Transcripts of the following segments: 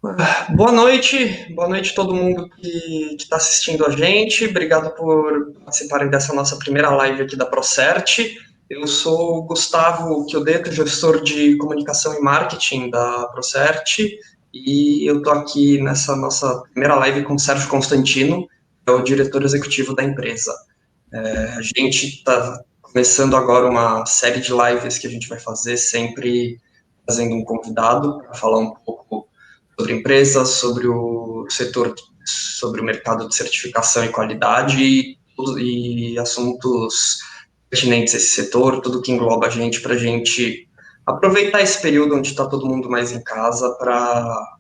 Boa noite a todo mundo que está assistindo a gente. Obrigado por participarem dessa nossa primeira live aqui da ProCert. Eu sou o Gustavo Chiodeto, gestor de comunicação e marketing da ProCert, e eu estou aqui nessa nossa primeira live com o Sérgio Constantino, que é o diretor executivo da empresa. A gente está começando agora uma série de lives que a gente vai fazer sempre trazendo um convidado para falar um pouco sobre empresas, sobre o setor, sobre o mercado de certificação e qualidade e assuntos pertinentes a esse setor, tudo que engloba a gente, para a gente aproveitar esse período onde está todo mundo mais em casa para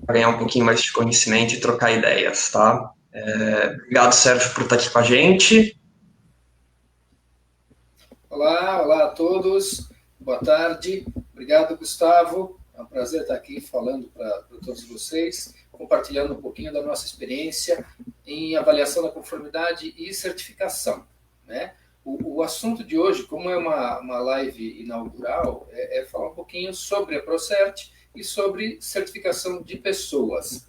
ganhar um pouquinho mais de conhecimento e trocar ideias, tá? Obrigado, Sérgio, por estar aqui com a gente. Olá a todos, boa tarde, obrigado Gustavo, é um prazer estar aqui falando para todos vocês, compartilhando um pouquinho da nossa experiência em avaliação da conformidade e certificação, né? O assunto de hoje, como é uma live inaugural, é falar um pouquinho sobre a ProCert e sobre certificação de pessoas.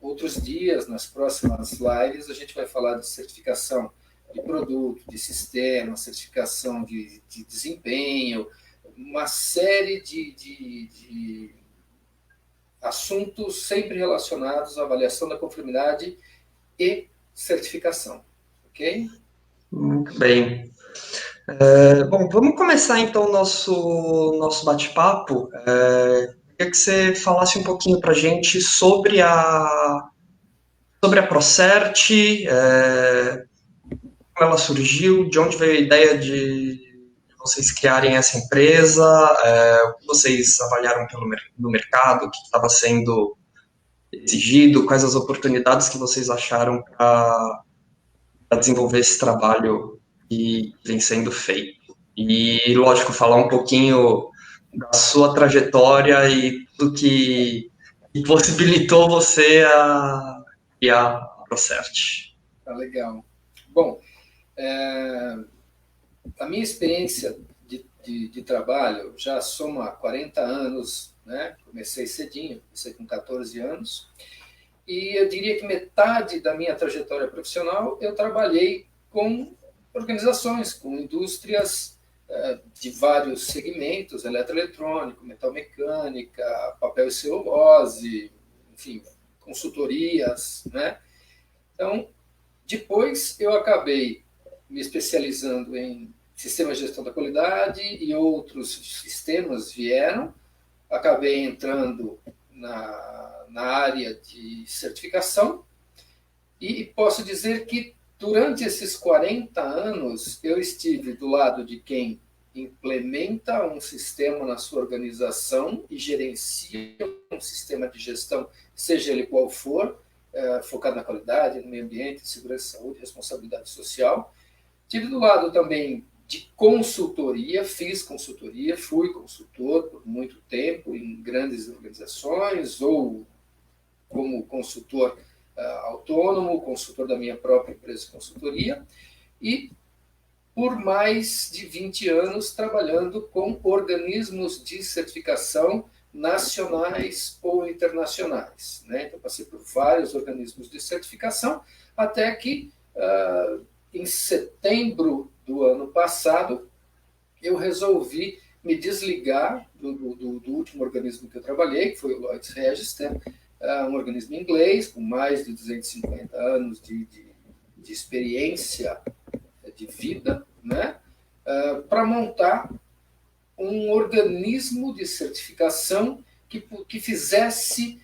Outros dias, nas próximas lives, a gente vai falar de certificação de produto, de sistema, certificação de desempenho, uma série de assuntos sempre relacionados à avaliação da conformidade e certificação, ok? Muito bem. Bom, vamos começar então o nosso bate-papo. Queria que você falasse um pouquinho para a gente sobre a ProCert, como ela surgiu, de onde veio a ideia de vocês criarem essa empresa, o que vocês avaliaram no mercado, o que estava sendo exigido, quais as oportunidades que vocês acharam para desenvolver esse trabalho que vem sendo feito. E, lógico, falar um pouquinho da sua trajetória e tudo que possibilitou você a criar a ProCert. Tá legal. Bom, a minha experiência de trabalho já soma 40 anos, né? Comecei cedinho, comecei com 14 anos, e eu diria que metade da minha trajetória profissional eu trabalhei com organizações, com indústrias de vários segmentos, eletroeletrônico, metalmecânica, papel e celulose, enfim, consultorias, né? Então, depois eu acabei me especializando em sistemas de gestão da qualidade e outros sistemas vieram, acabei entrando na área de certificação e posso dizer que durante esses 40 anos eu estive do lado de quem implementa um sistema na sua organização e gerencia um sistema de gestão, seja ele qual for, focado na qualidade, no meio ambiente, segurança, saúde, responsabilidade social. Tive do lado também de consultoria, fiz consultoria, fui consultor por muito tempo em grandes organizações ou como consultor autônomo, consultor da minha própria empresa de consultoria e por mais de 20 anos trabalhando com organismos de certificação nacionais ou internacionais, né? Então, passei por vários organismos de certificação, até que, em setembro do ano passado, eu resolvi me desligar do último organismo que eu trabalhei, que foi o Lloyd's Register, um organismo inglês, com mais de 250 anos de experiência de vida, né? Para montar um organismo de certificação que fizesse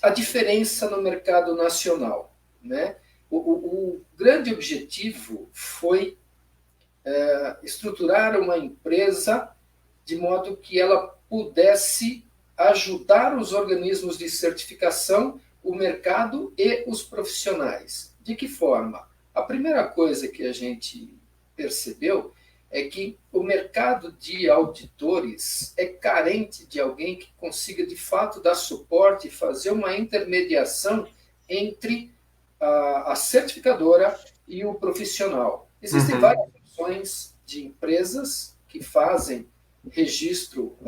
a diferença no mercado nacional, né? O grande objetivo foi estruturar uma empresa de modo que ela pudesse ajudar os organismos de certificação, o mercado e os profissionais. De que forma? A primeira coisa que a gente percebeu é que o mercado de auditores é carente de alguém que consiga, de fato, dar suporte e fazer uma intermediação entre a certificadora e o profissional. Existem várias opções de empresas que fazem registro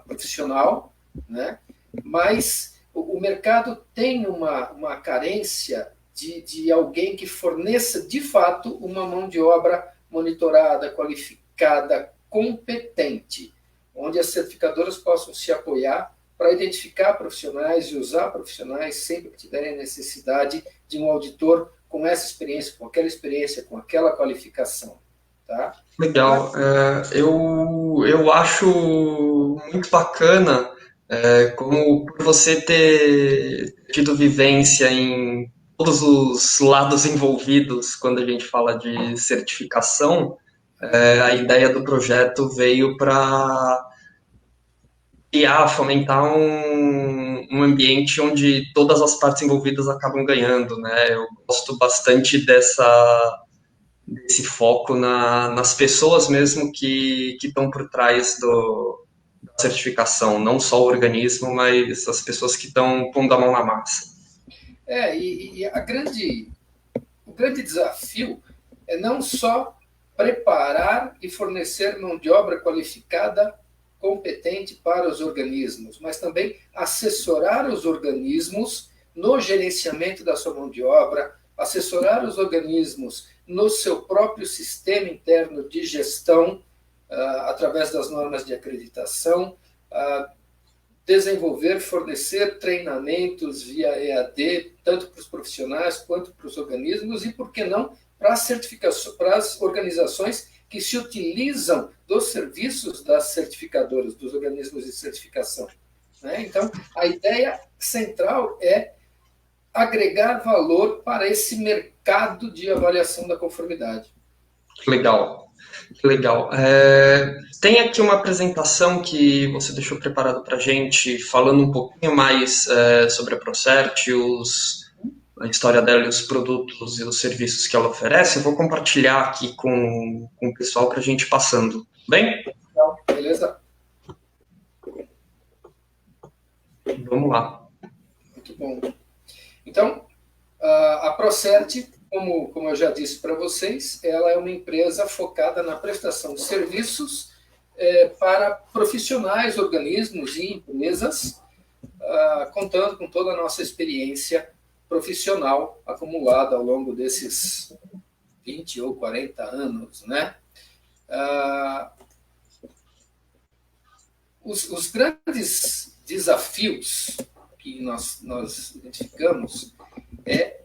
profissional, né? Mas o mercado tem uma carência de alguém que forneça, de fato, uma mão de obra monitorada, qualificada, competente, onde as certificadoras possam se apoiar para identificar profissionais e usar profissionais sempre que tiverem necessidade de um auditor com essa experiência, com aquela experiência, com aquela qualificação. Tá? Legal. Eu acho muito bacana como por você ter tido vivência em todos os lados envolvidos quando a gente fala de certificação, a ideia do projeto veio para criar, fomentar um ambiente onde todas as partes envolvidas acabam ganhando, né? Eu gosto bastante desse foco nas pessoas mesmo que estão por trás da certificação, não só o organismo, mas as pessoas que estão pondo a mão na massa. E o grande desafio é não só preparar e fornecer mão de obra qualificada, competente para os organismos, mas também assessorar os organismos no gerenciamento da sua mão de obra, assessorar os organismos no seu próprio sistema interno de gestão, através das normas de acreditação, desenvolver, fornecer treinamentos via EAD, tanto para os profissionais quanto para os organismos, e, por que não, para as organizações que se utilizam dos serviços das certificadoras, dos organismos de certificação. Né? Então, a ideia central é agregar valor para esse mercado de avaliação da conformidade. Legal, legal. Tem aqui uma apresentação que você deixou preparado para a gente, falando um pouquinho mais sobre a ProCert, a história dela e os produtos e os serviços que ela oferece. Eu vou compartilhar aqui com o pessoal para a gente ir passando. Bem? Então, beleza? Vamos lá. Muito bom. Então, a ProCert, como eu já disse para vocês, ela é uma empresa focada na prestação de serviços para profissionais, organismos e empresas, contando com toda a nossa experiência profissional acumulada ao longo desses 20 ou 40 anos. Né? Os grandes desafios que nós identificamos é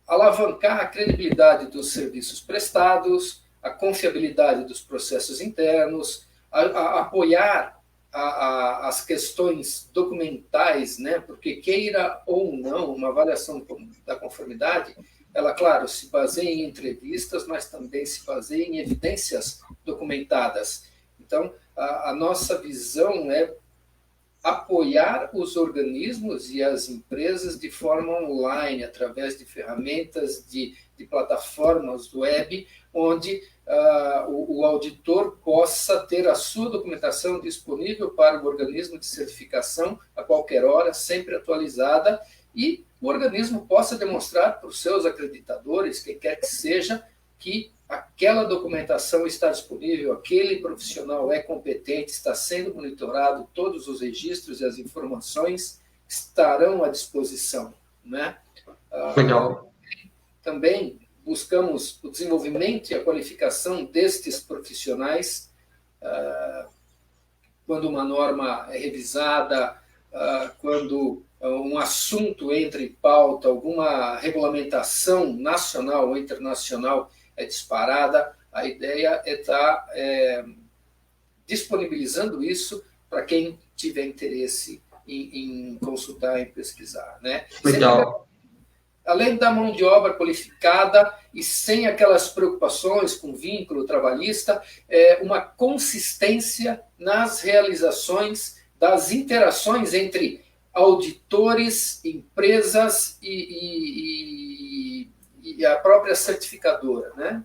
alavancar a credibilidade dos serviços prestados, a confiabilidade dos processos internos, apoiar as questões documentais, né? Porque queira ou não, uma avaliação da conformidade, ela, claro, se baseia em entrevistas, mas também se baseia em evidências documentadas. Então, a nossa visão é apoiar os organismos e as empresas de forma online, através de ferramentas, de plataformas web, onde o auditor possa ter a sua documentação disponível para o organismo de certificação a qualquer hora, sempre atualizada, e o organismo possa demonstrar para os seus acreditadores, quem quer que seja, que aquela documentação está disponível, aquele profissional é competente, está sendo monitorado, todos os registros e as informações estarão à disposição. Né? Legal. Também buscamos o desenvolvimento e a qualificação destes profissionais, quando uma norma é revisada, quando um assunto entra em pauta, alguma regulamentação nacional ou internacional é disparada, a ideia é estar disponibilizando isso para quem tiver interesse em consultar, em pesquisar. Né? Legal. Além da mão de obra qualificada e sem aquelas preocupações com vínculo trabalhista, uma consistência nas realizações das interações entre auditores, empresas e a própria certificadora. Né?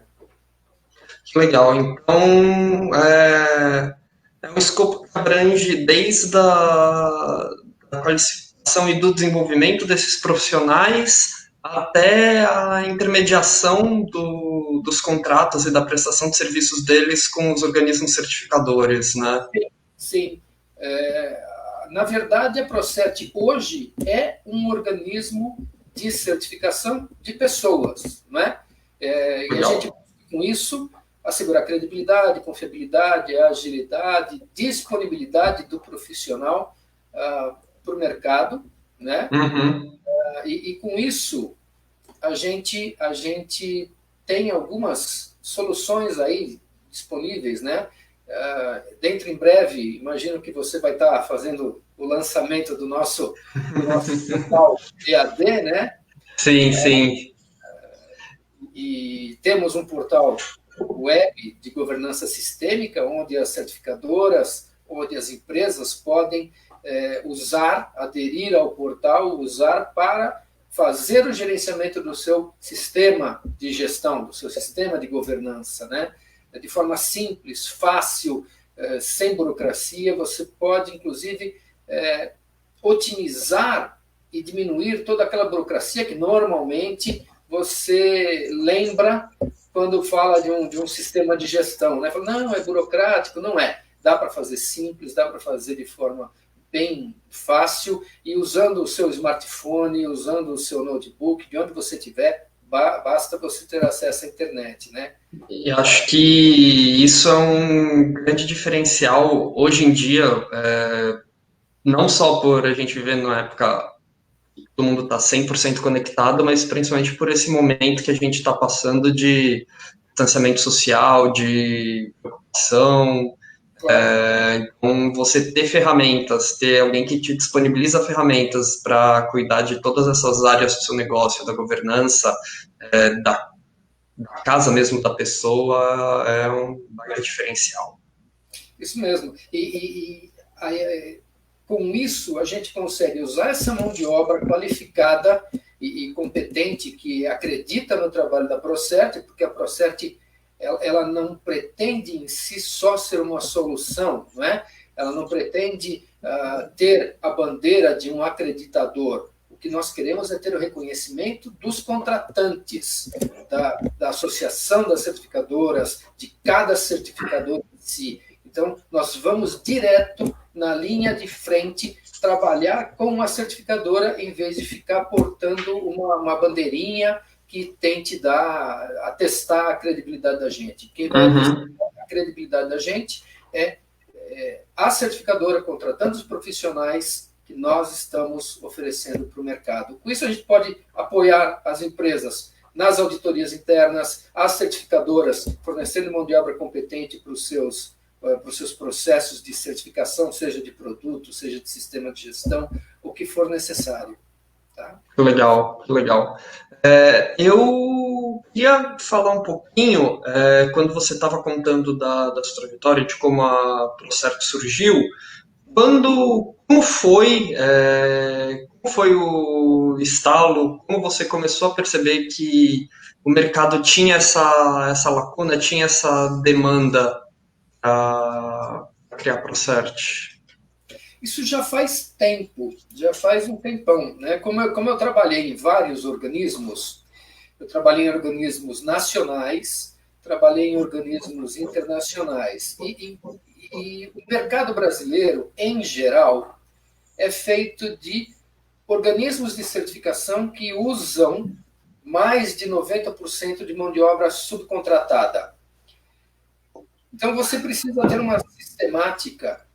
Legal. Então, é um escopo que abrange desde a qualificação e do desenvolvimento desses profissionais até a intermediação dos contratos e da prestação de serviços deles com os organismos certificadores, né? Sim. Na verdade, a Procert hoje é um organismo de certificação de pessoas, não é? E a gente, com isso, assegurar credibilidade, confiabilidade, agilidade, disponibilidade do profissional para o mercado, né? Uhum. E com isso, a gente tem algumas soluções aí disponíveis, né? Dentro em breve, imagino que você vai estar fazendo o lançamento do nosso portal EAD, né? Sim, sim. E temos um portal web de governança sistêmica, onde as certificadoras, onde as empresas podem usar, aderir ao portal, usar para fazer o gerenciamento do seu sistema de gestão, do seu sistema de governança, né? De forma simples, fácil, sem burocracia. Você pode, inclusive, otimizar e diminuir toda aquela burocracia que normalmente você lembra quando fala de um sistema de gestão, né? Fala, não, é burocrático, não é. Dá para fazer simples, dá para fazer de forma bem fácil e usando o seu smartphone, usando o seu notebook, de onde você estiver, basta você ter acesso à internet, né? E acho que isso é um grande diferencial hoje em dia, não só por a gente viver numa época que todo mundo está 100% conectado, mas principalmente por esse momento que a gente está passando de distanciamento social, de preocupação. Claro. Então, você ter ferramentas, ter alguém que te disponibiliza ferramentas para cuidar de todas essas áreas do seu negócio, da governança, da casa mesmo da pessoa, é um baita diferencial. Isso mesmo. Com isso, a gente consegue usar essa mão de obra qualificada e competente que acredita no trabalho da Procert, porque a Procert ela não pretende em si só ser uma solução, não é? Ela não pretende ter a bandeira de um acreditador. O que nós queremos é ter o reconhecimento dos contratantes, da associação das certificadoras, de cada certificador em si. Então, nós vamos direto na linha de frente trabalhar com uma certificadora em vez de ficar portando uma bandeirinha que tente atestar a credibilidade da gente. Quem vai atestar a credibilidade da gente é a certificadora contratando os profissionais que nós estamos oferecendo para o mercado. Com isso, a gente pode apoiar as empresas nas auditorias internas, as certificadoras fornecendo mão de obra competente para os seus processos de certificação, seja de produto, seja de sistema de gestão, o que for necessário. Tá? Que legal, que legal. Eu queria falar um pouquinho, quando você estava contando da sua trajetória, de como a ProCert surgiu, como foi o estalo, como você começou a perceber que o mercado tinha essa lacuna, tinha essa demanda para criar ProCert? Isso já faz tempo, já faz um tempão. Né? Como eu trabalhei em vários organismos, eu trabalhei em organismos nacionais, trabalhei em organismos internacionais. E o mercado brasileiro, em geral, é feito de organismos de certificação que usam mais de 90% de mão de obra subcontratada. Então, você precisa ter uma sistemática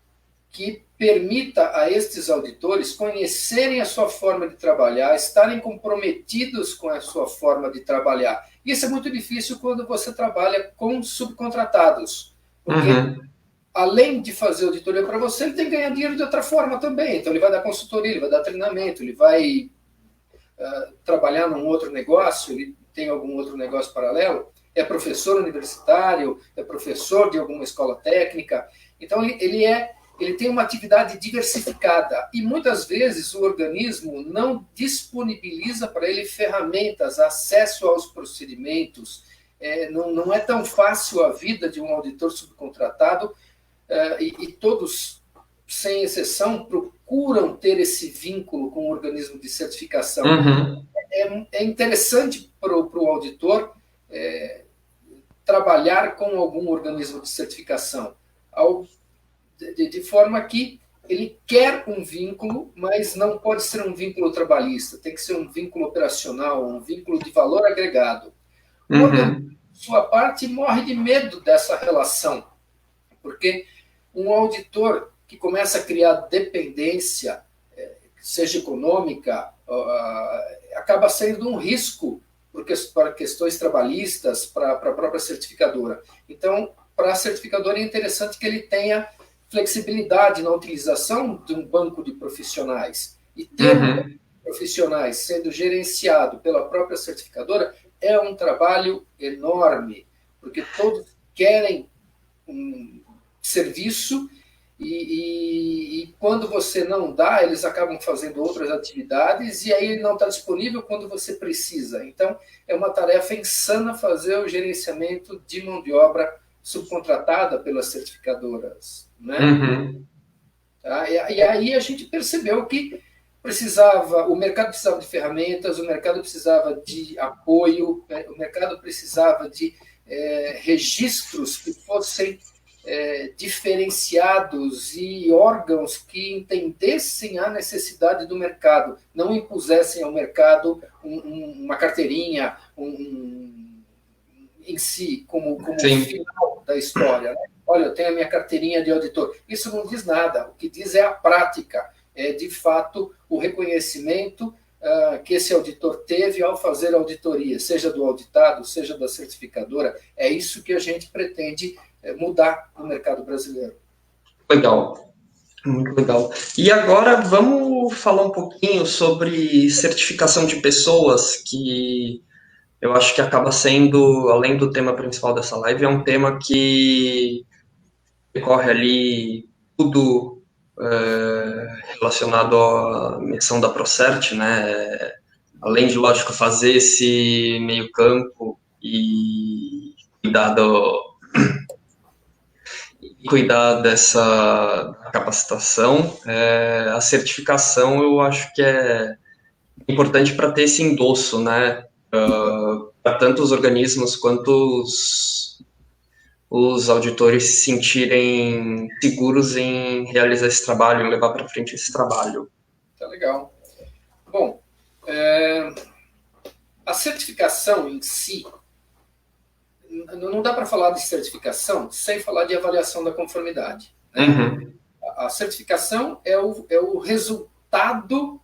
que permita a estes auditores conhecerem a sua forma de trabalhar, estarem comprometidos com a sua forma de trabalhar. Isso é muito difícil quando você trabalha com subcontratados, porque além de fazer auditoria para você, ele tem que ganhar dinheiro de outra forma também. Então, ele vai dar consultoria, ele vai dar treinamento, ele vai trabalhar num outro negócio, ele tem algum outro negócio paralelo, é professor universitário, é professor de alguma escola técnica. Então, ele tem uma atividade diversificada e muitas vezes o organismo não disponibiliza para ele ferramentas, acesso aos procedimentos. Não é tão fácil a vida de um auditor subcontratado e todos, sem exceção, procuram ter esse vínculo com o organismo de certificação. É interessante para o auditor trabalhar com algum organismo de certificação, de forma que ele quer um vínculo, mas não pode ser um vínculo trabalhista, tem que ser um vínculo operacional, um vínculo de valor agregado. O organismo, por sua parte, morre de medo dessa relação, porque um auditor que começa a criar dependência, seja econômica, acaba sendo um risco para questões trabalhistas, para a própria certificadora. Então, para a certificadora é interessante que ele tenha flexibilidade na utilização de um banco de profissionais. E ter um banco de profissionais sendo gerenciado pela própria certificadora é um trabalho enorme, porque todos querem um serviço e quando você não dá, eles acabam fazendo outras atividades e aí ele não está disponível quando você precisa. Então, é uma tarefa insana fazer o gerenciamento de mão de obra subcontratada pelas certificadoras, né? Tá? E aí a gente percebeu que o mercado precisava de ferramentas, o mercado precisava de apoio, o mercado precisava de registros que fossem diferenciados e órgãos que entendessem a necessidade do mercado, não impusessem ao mercado uma carteirinha em si, como final da história. Né? Olha, eu tenho a minha carteirinha de auditor. Isso não diz nada. O que diz é a prática, é de fato o reconhecimento que esse auditor teve ao fazer a auditoria, seja do auditado, seja da certificadora. É isso que a gente pretende mudar no mercado brasileiro. Legal, muito legal. E agora vamos falar um pouquinho sobre certificação de pessoas, que eu acho que acaba sendo, além do tema principal dessa live, é um tema que decorre ali tudo relacionado à missão da ProCert, né? Além de, lógico, fazer esse meio campo e cuidar dessa capacitação, a certificação eu acho que é importante para ter esse endosso, né? Para tanto os organismos quanto os auditores se sentirem seguros em realizar esse trabalho, em levar para frente esse trabalho. Tá legal. Bom, a certificação em si, não dá para falar de certificação sem falar de avaliação da conformidade. Né? A certificação é o resultado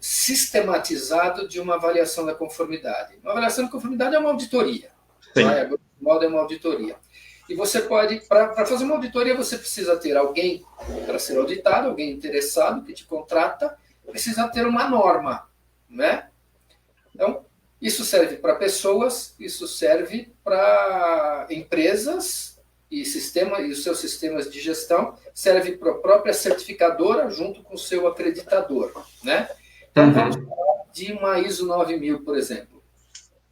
sistematizado de uma avaliação da conformidade. Uma avaliação da conformidade é uma auditoria. Tá? A grosso modo é uma auditoria. E você pode, para fazer uma auditoria, você precisa ter alguém para ser auditado, alguém interessado que te contrata, precisa ter uma norma, né? Então, isso serve para pessoas, isso serve para empresas e os seus sistemas de gestão, serve para a própria certificadora junto com o seu acreditador, né? Então, vamos falar de uma ISO 9000, por exemplo.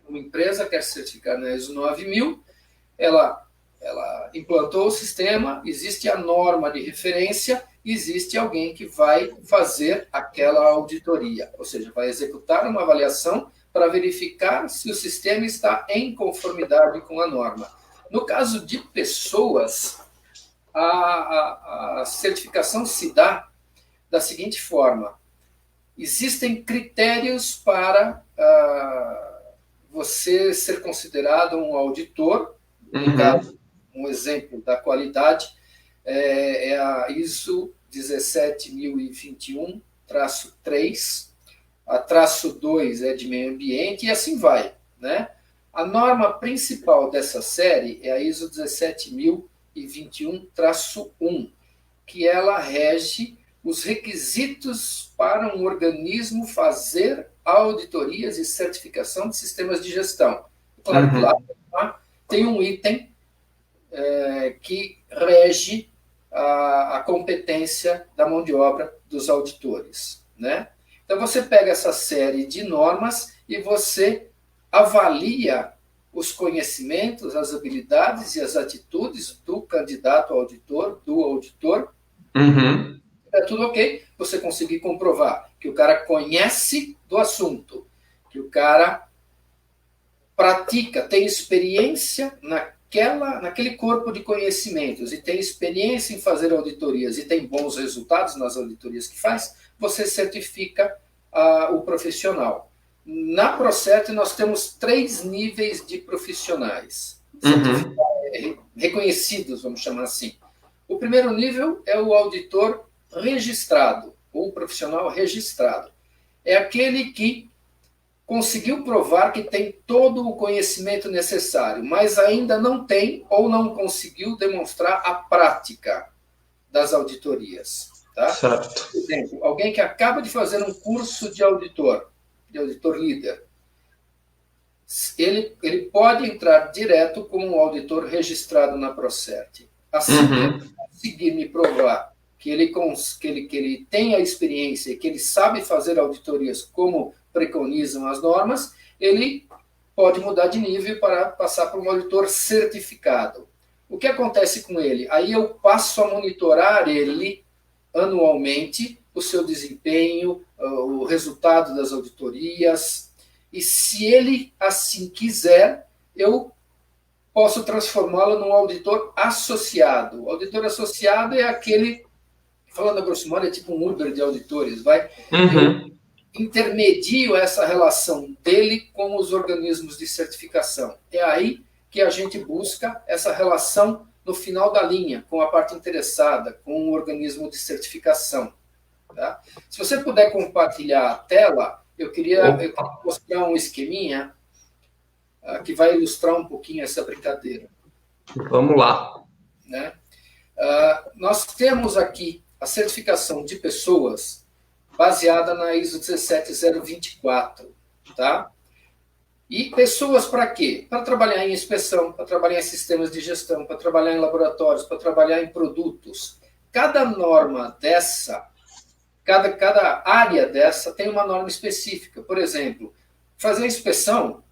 Uma empresa quer certificar na ISO 9000, ela implantou o sistema, existe a norma de referência, existe alguém que vai fazer aquela auditoria, ou seja, vai executar uma avaliação para verificar se o sistema está em conformidade com a norma. No caso de pessoas, a certificação se dá da seguinte forma: existem critérios para você ser considerado um auditor. No caso, um exemplo da qualidade é a ISO 17021-3, a -2 é de meio ambiente e assim vai, né? A norma principal dessa série é a ISO 17021-1, que ela rege os requisitos para um organismo fazer auditorias e certificação de sistemas de gestão. Claro que lá tem um item que rege a competência da mão de obra dos auditores, né? Então, você pega essa série de normas e você avalia os conhecimentos, as habilidades e as atitudes do candidato auditor, do auditor. É tudo ok, você conseguir comprovar que o cara conhece do assunto, que o cara pratica, tem experiência naquele corpo de conhecimentos e tem experiência em fazer auditorias e tem bons resultados nas auditorias que faz, você certifica o profissional. Na ProCert, nós temos 3 níveis de profissionais reconhecidos, vamos chamar assim. O primeiro nível é o auditor registrado, ou profissional registrado. É aquele que conseguiu provar que tem todo o conhecimento necessário, mas ainda não tem ou não conseguiu demonstrar a prática das auditorias. Tá? Certo. Por exemplo, alguém que acaba de fazer um curso de auditor líder, ele pode entrar direto como um auditor registrado na ProCert. Assim, conseguir me provar que ele tem a experiência e que ele sabe fazer auditorias como preconizam as normas, ele pode mudar de nível para passar para um auditor certificado. O que acontece com ele? Aí eu passo a monitorar ele anualmente, o seu desempenho, o resultado das auditorias, e se ele assim quiser, eu posso transformá-lo num auditor associado. O auditor associado é aquele, falando a grosso modo, é tipo um Uber de auditores, vai? Eu intermedio essa relação dele com os organismos de certificação. É aí que a gente busca essa relação no final da linha, com a parte interessada, com o organismo de certificação. Tá? Se você puder compartilhar a tela, eu queria mostrar um esqueminha que vai ilustrar um pouquinho essa brincadeira. Vamos lá. Né? Nós temos aqui a certificação de pessoas baseada na ISO 17024, tá? E pessoas para quê? Para trabalhar em inspeção, para trabalhar em sistemas de gestão, para trabalhar em laboratórios, para trabalhar em produtos. Cada norma dessa, cada área dessa tem uma norma específica. Por exemplo, fazer inspeção,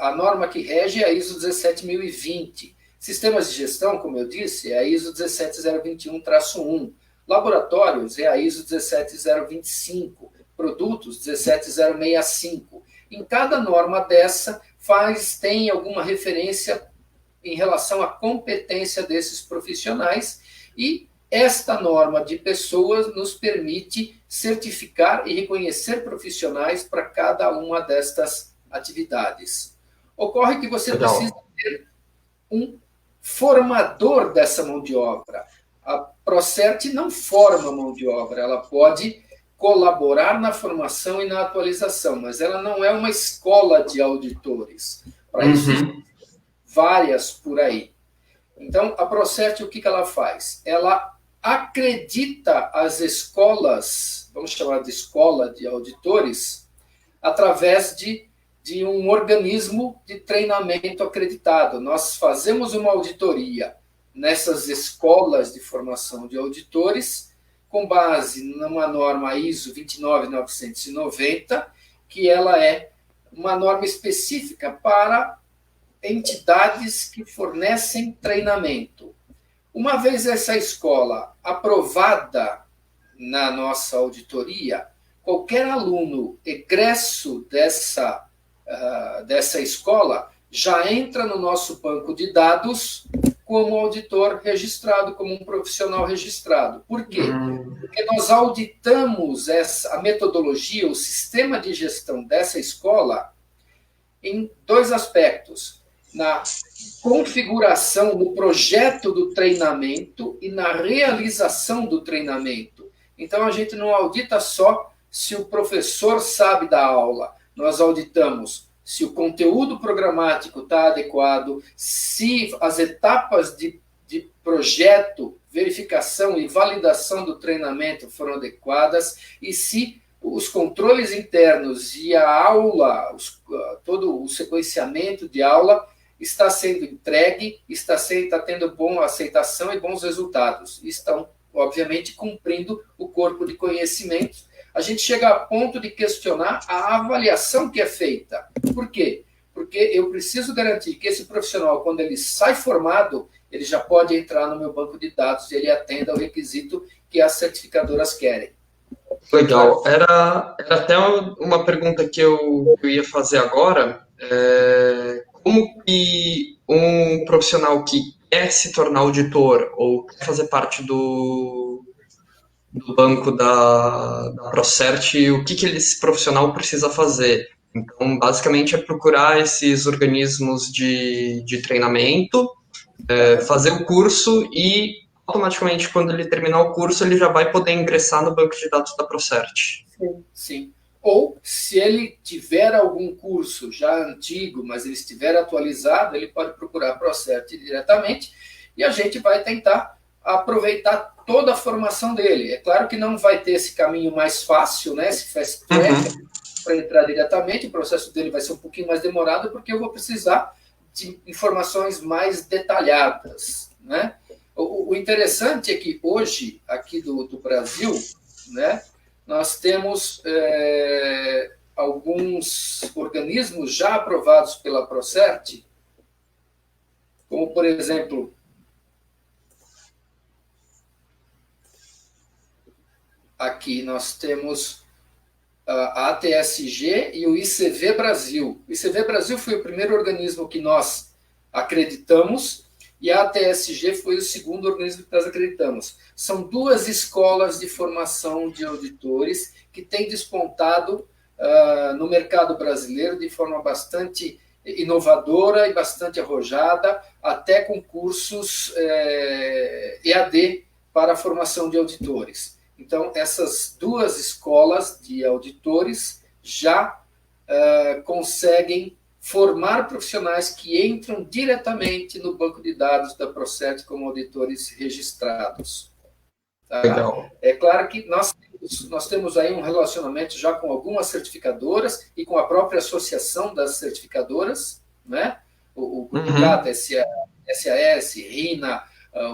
a norma que rege é a ISO 17020. Sistemas de gestão, como eu disse, é a ISO 17021-1. Laboratórios é a ISO 17025, produtos 17065. Em cada norma dessa tem alguma referência em relação à competência desses profissionais e esta norma de pessoas nos permite certificar e reconhecer profissionais para cada uma destas atividades. Ocorre que você precisa ter um formador dessa mão de obra. A ProCert não forma mão de obra, ela pode colaborar na formação e na atualização, mas ela não é uma escola de auditores. Para isso, várias por aí. Então, a ProCert, o que ela faz? Ela acredita as escolas, vamos chamar de escola de auditores, através de um organismo de treinamento acreditado. Nós fazemos uma auditoria nessas escolas de formação de auditores, com base numa norma ISO 29990, que ela é uma norma específica para entidades que fornecem treinamento. Uma vez essa escola aprovada na nossa auditoria, qualquer aluno egresso dessa escola já entra no nosso banco de dados como auditor registrado, como um profissional registrado. Por quê? Porque nós auditamos a metodologia, o sistema de gestão dessa escola em 2 aspectos. Na configuração, no projeto do treinamento e na realização do treinamento. Então, a gente não audita só se o professor sabe da aula, nós auditamos se o conteúdo programático está adequado, se as etapas de projeto, verificação e validação do treinamento foram adequadas e se os controles internos e a aula, todo o sequenciamento de aula está sendo entregue, está tendo boa aceitação e bons resultados. Estão, obviamente, cumprindo o corpo de conhecimentos. A gente chega a ponto de questionar a avaliação que é feita. Por quê? Porque eu preciso garantir que esse profissional, quando ele sai formado, ele já pode entrar no meu banco de dados e ele atenda ao requisito que as certificadoras querem. Legal. Era até uma pergunta que eu ia fazer agora. Como que um profissional que quer se tornar auditor ou quer fazer parte do banco da ProCert, o que esse profissional precisa fazer? Então, basicamente, é procurar esses organismos de treinamento, fazer o curso e, automaticamente, quando ele terminar o curso, ele já vai poder ingressar no banco de dados da ProCert. Sim, sim. Ou, se ele tiver algum curso já antigo, mas ele estiver atualizado, ele pode procurar a ProCert diretamente e a gente vai tentar aproveitar toda a formação dele. É claro que não vai ter esse caminho mais fácil, né? Se faz para entrar diretamente, o processo dele vai ser um pouquinho mais demorado, porque eu vou precisar de informações mais detalhadas, né? O interessante é que hoje, aqui do Brasil, né, nós temos alguns organismos já aprovados pela ProCert, como, por exemplo, aqui nós temos a ATSG e o ICV Brasil. O ICV Brasil foi o primeiro organismo que nós acreditamos e a ATSG foi o segundo organismo que nós acreditamos. São duas escolas de formação de auditores que têm despontado no mercado brasileiro de forma bastante inovadora e bastante arrojada, até com cursos EAD para a formação de auditores. Então, essas duas escolas de auditores já conseguem formar profissionais que entram diretamente no banco de dados da ProCert como auditores registrados. Tá? Legal. É claro que nós temos aí um relacionamento já com algumas certificadoras e com a própria associação das certificadoras, né? O CATA, SAS, RINA,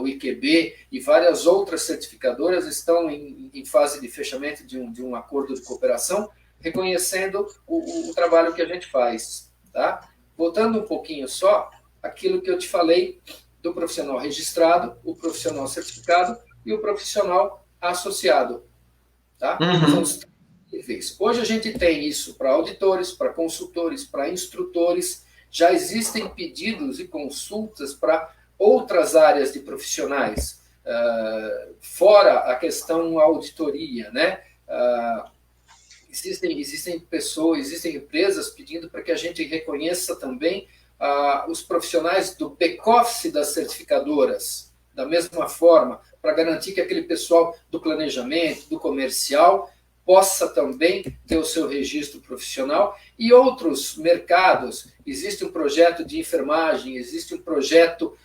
o IQB e várias outras certificadoras estão em fase de fechamento de um acordo de cooperação, reconhecendo o trabalho que a gente faz. Tá? Voltando um pouquinho só, aquilo que eu te falei do profissional registrado, o profissional certificado e o profissional associado. Tá? São os três níveis. Hoje a gente tem isso para auditores, para consultores, para instrutores, já existem pedidos e consultas para outras áreas de profissionais, fora a questão auditoria, né? Existem pessoas, existem empresas pedindo para que a gente reconheça também os profissionais do back-office das certificadoras, da mesma forma, para garantir que aquele pessoal do planejamento, do comercial, possa também ter o seu registro profissional. E outros mercados, existe um projeto de enfermagem, existe um projeto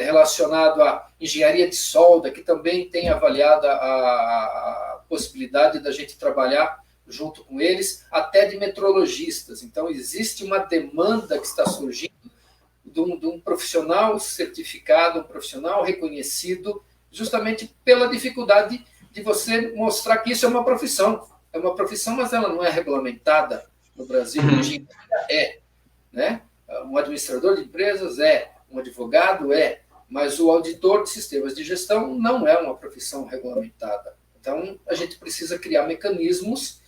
relacionado à engenharia de solda, que também tem avaliado a possibilidade da gente trabalhar junto com eles, até de metrologistas. Então, existe uma demanda que está surgindo de um profissional certificado, um profissional reconhecido, justamente pela dificuldade de você mostrar que isso é uma profissão. É uma profissão, mas ela não é regulamentada no Brasil. Hoje né? Um administrador de empresas um advogado mas o auditor de sistemas de gestão não é uma profissão regulamentada. Então, a gente precisa criar mecanismos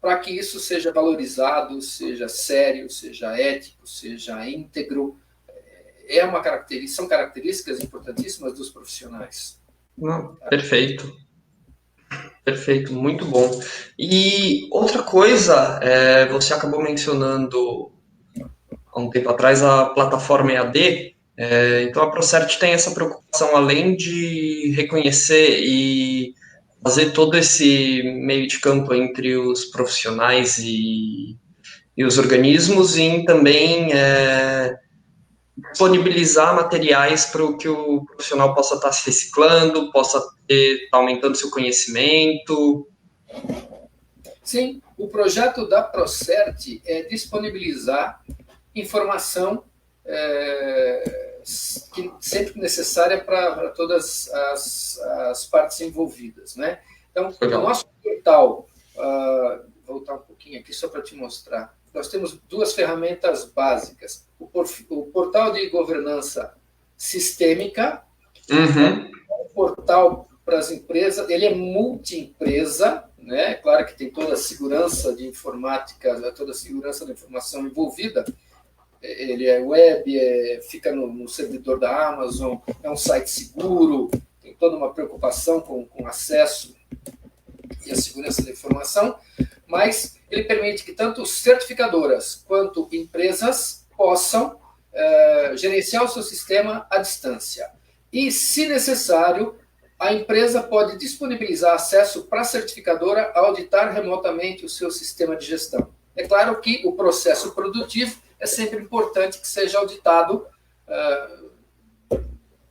para que isso seja valorizado, seja sério, seja ético, seja íntegro. São características importantíssimas dos profissionais. Perfeito. Perfeito, muito bom. E outra coisa, você acabou mencionando há um tempo atrás a plataforma EAD. Então a ProCert tem essa preocupação, além de reconhecer e fazer todo esse meio de campo entre os profissionais e os organismos, e também disponibilizar materiais para que o profissional possa estar se reciclando, possa estar aumentando seu conhecimento. Sim, o projeto da ProCert é disponibilizar informação sempre necessária para todas as partes envolvidas, né? Então, o nosso portal, voltar um pouquinho aqui só para te mostrar, nós temos duas ferramentas básicas. O portal de governança sistêmica, o portal para as empresas, ele é multi-empresa, né? Claro que tem toda a segurança de informática, toda a segurança da informação envolvida, ele é web, fica no servidor da Amazon, é um site seguro, tem toda uma preocupação com acesso e a segurança da informação, mas ele permite que tanto certificadoras quanto empresas possam gerenciar o seu sistema à distância. E, se necessário, a empresa pode disponibilizar acesso para a certificadora a auditar remotamente o seu sistema de gestão. É claro que o processo produtivo é sempre importante que seja auditado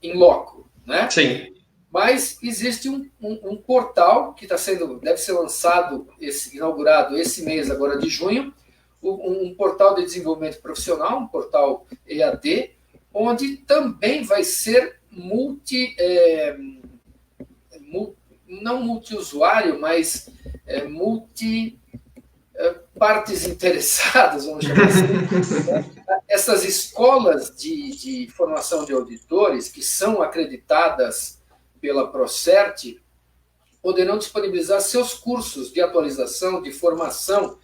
em loco, né? Sim. Mas existe um portal que deve ser lançado, inaugurado esse mês agora de junho, um portal de desenvolvimento profissional, um portal EAD, onde também vai ser não multiusuário, mas partes interessadas, vamos chamar assim. Essas escolas de formação de auditores, que são acreditadas pela ProCert, poderão disponibilizar seus cursos de atualização, de formação,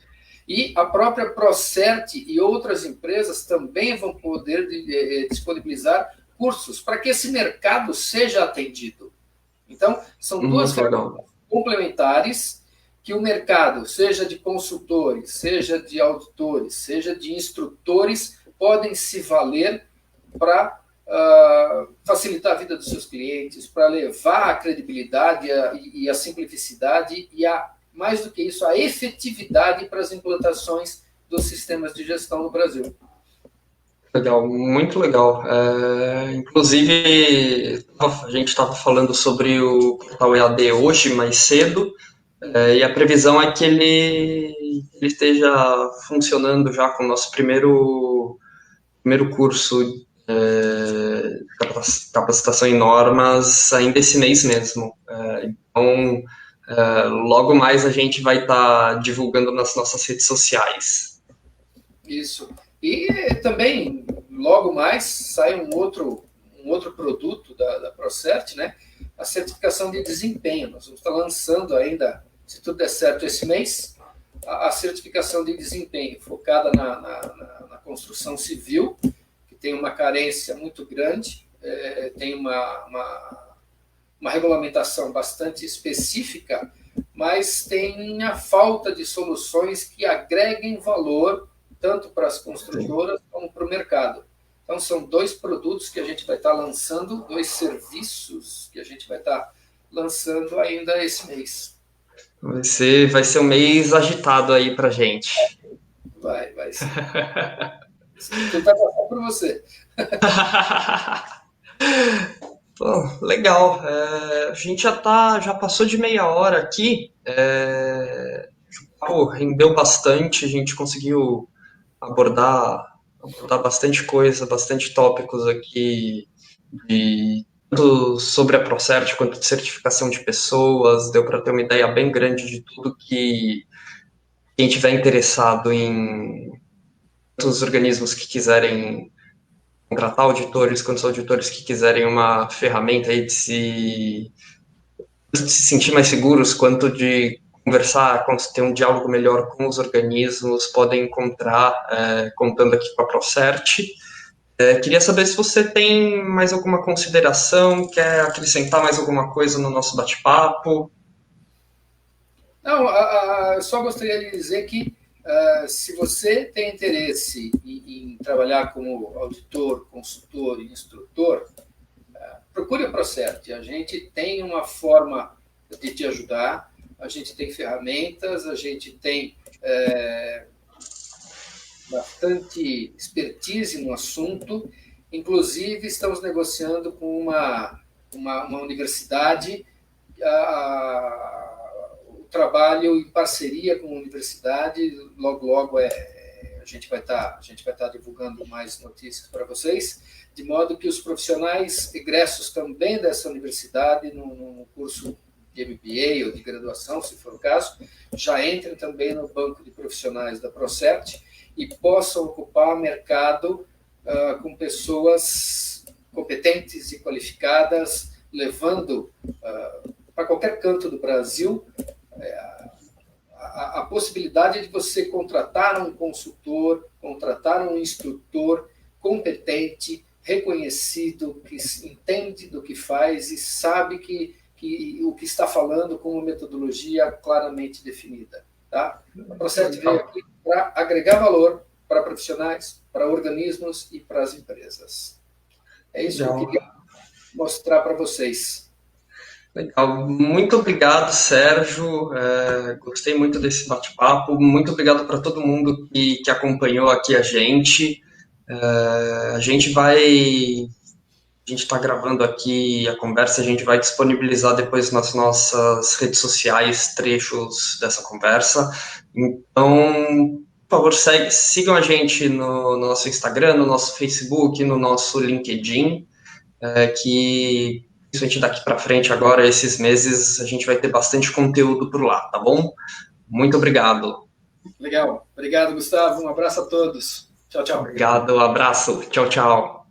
e a própria ProCert e outras empresas também vão poder disponibilizar cursos para que esse mercado seja atendido. Então, são duas ferramentas complementares que o mercado, seja de consultores, seja de auditores, seja de instrutores, podem se valer para facilitar a vida dos seus clientes, para levar a credibilidade e a simplicidade e, mais do que isso, a efetividade para as implantações dos sistemas de gestão no Brasil. Legal, muito legal. Inclusive, a gente estava falando sobre o portal EAD hoje, mais cedo, e a previsão é que ele esteja funcionando já com o nosso primeiro curso de capacitação em normas ainda esse mês mesmo. Então, logo mais a gente vai estar divulgando nas nossas redes sociais. Isso. E também, logo mais, sai um outro produto da ProCert, né? A certificação de desempenho. Nós vamos estar lançando ainda, se tudo der certo esse mês, a certificação de desempenho, focada na construção civil, que tem uma carência muito grande, tem uma regulamentação bastante específica, mas tem a falta de soluções que agreguem valor tanto para as construtoras como para o mercado. Então, são 2 produtos que a gente vai estar lançando, 2 serviços que a gente vai estar lançando ainda esse mês. Vai ser um mês agitado aí para a gente. Vai ser. Tudo vai passar por você. Bom, legal. A gente já passou de meia hora aqui. Rendeu bastante, a gente conseguiu abordar bastante coisa, bastante tópicos aqui, tanto sobre a ProCert quanto de certificação de pessoas. Deu para ter uma ideia bem grande de tudo que quem tiver interessado em os organismos que quiserem contratar auditores, quanto os auditores que quiserem uma ferramenta aí de se sentir mais seguros, quanto de conversar, ter um diálogo melhor com os organismos, podem encontrar contando aqui com a ProCert. Queria saber se você tem mais alguma consideração, quer acrescentar mais alguma coisa no nosso bate-papo. Não, eu só gostaria de dizer que se você tem interesse em trabalhar como auditor, consultor e instrutor, procure a ProCert. A gente tem uma forma de te ajudar, a gente tem ferramentas, a gente tem bastante expertise no assunto. Inclusive, estamos negociando com uma universidade o trabalho em parceria com a universidade. Logo a gente vai estar divulgando mais notícias para vocês, de modo que os profissionais egressos também dessa universidade, no curso de MBA ou de graduação, se for o caso, já entrem também no banco de profissionais da ProCert e possam ocupar mercado com pessoas competentes e qualificadas, levando para qualquer canto do Brasil a possibilidade de você contratar um consultor, contratar um instrutor competente, reconhecido, que entende do que faz e sabe que o que está falando com uma metodologia claramente definida. Tá? A ProCert veio aqui para agregar valor para profissionais, para organismos e para as empresas. É isso que eu queria mostrar para vocês. Legal, muito obrigado, Sérgio. Gostei muito desse bate-papo. Muito obrigado para todo mundo que acompanhou aqui a gente. A gente está gravando aqui a conversa, a gente vai disponibilizar depois nas nossas redes sociais trechos dessa conversa. Então, por favor, sigam a gente no nosso Instagram, no nosso Facebook, no nosso LinkedIn, que principalmente daqui para frente, agora, esses meses, a gente vai ter bastante conteúdo por lá, tá bom? Muito obrigado. Legal. Obrigado, Gustavo. Um abraço a todos. Tchau, tchau. Obrigado, abraço. Tchau, tchau.